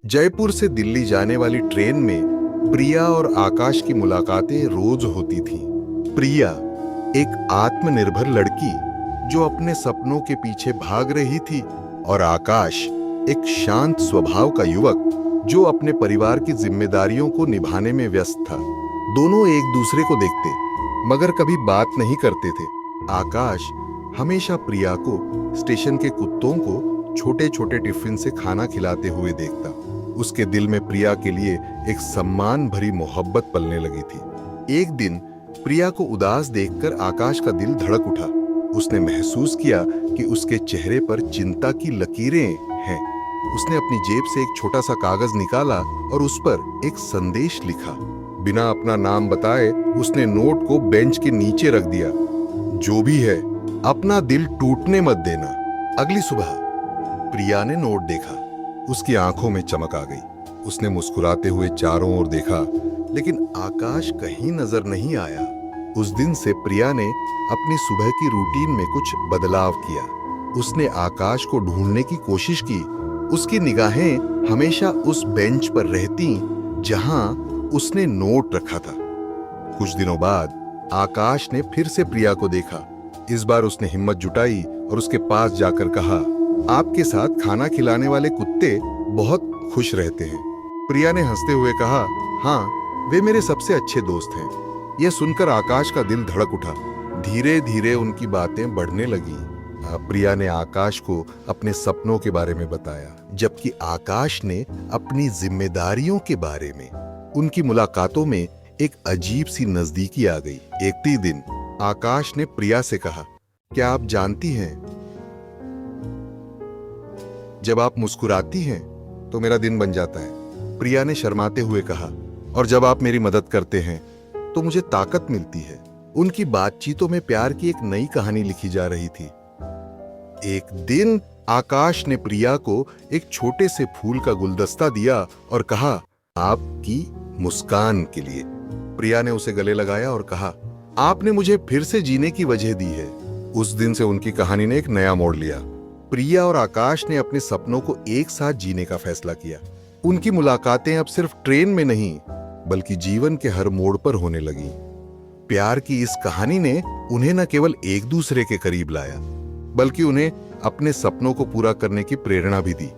जयपुर से दिल्ली जाने वाली ट्रेन में प्रिया और आकाश की मुलाकातें रोज होती थीं। प्रिया एक आत्मनिर्भर लड़की जो अपने सपनों के पीछे भाग रही थी, और आकाश एक शांत स्वभाव का युवक जो अपने परिवार की जिम्मेदारियों को निभाने में व्यस्त था। दोनों एक दूसरे को देखते मगर कभी बात नहीं करते थे। आकाश हमेशा प्रिया को स्टेशन के कुत्तों को छोटे छोटे टिफिन से खाना खिलाते हुए देखता। उसके दिल में प्रिया के लिए एक सम्मान भरी मोहब्बत पलने लगी थी। एक दिन प्रिया को उदास देखकर आकाश का दिल धड़क उठा। उसने महसूस किया कि उसके चेहरे पर चिंता की लकीरें हैं। उसने अपनी जेब से एक छोटा सा कागज निकाला और उस पर एक संदेश लिखा। बिना अपना नाम बताए उसने नोट को बेंच के नीचे रख दिया। जो भी है, अपना दिल टूटने मत देना। अगली सुबह प्रिया ने नोट देखा। उसकी आंखों में चमक आ गई। उसने मुस्कुराते हुए चारों ओर देखा, लेकिन आकाश कहीं नजर नहीं आया। उस दिन से प्रिया ने अपनी सुबह की रूटीन में कुछ बदलाव किया। उसने आकाश को ढूंढने की कोशिश की। उसकी निगाहें हमेशा उस बेंच पर रहती जहां उसने नोट रखा था। कुछ दिनों बाद आकाश ने फिर से प्रिया को देखा। इस बार उसने हिम्मत जुटाई और उसके पास जाकर कहा, आपके साथ खाना खिलाने वाले कुत्ते बहुत खुश रहते हैं। प्रिया ने हंसते हुए कहा, हाँ, वे मेरे सबसे अच्छे दोस्त हैं। यह सुनकर आकाश का दिल धड़क उठा। धीरे धीरे उनकी बातें बढ़ने लगी। प्रिया ने आकाश को अपने सपनों के बारे में बताया, जबकि आकाश ने अपनी जिम्मेदारियों के बारे में। उनकी मुलाकातों में एक अजीब सी नजदीकी आ गई। एक दिन आकाश ने प्रिया से कहा, क्या आप जानती हैं, जब आप मुस्कुराती हैं तो मेरा दिन बन जाता है। प्रिया ने शर्माते हुए कहा, और जब आप मेरी मदद करते हैं तो मुझे ताकत मिलती है। उनकी बातचीतों में प्यार की एक नई कहानी लिखी जा रही थी। एक दिन आकाश ने प्रिया को एक छोटे से फूल का गुलदस्ता दिया और कहा, आपकी मुस्कान के लिए। प्रिया ने उसे गले लगाया और कहा, आपने मुझे फिर से जीने की वजह दी है। उस दिन से उनकी कहानी ने एक नया मोड़ लिया। प्रिया और आकाश ने अपने सपनों को एक साथ जीने का फैसला किया। उनकी मुलाकातें अब सिर्फ ट्रेन में नहीं, बल्कि जीवन के हर मोड़ पर होने लगी। प्यार की इस कहानी ने उन्हें न केवल एक दूसरे के करीब लाया, बल्कि उन्हें अपने सपनों को पूरा करने की प्रेरणा भी दी।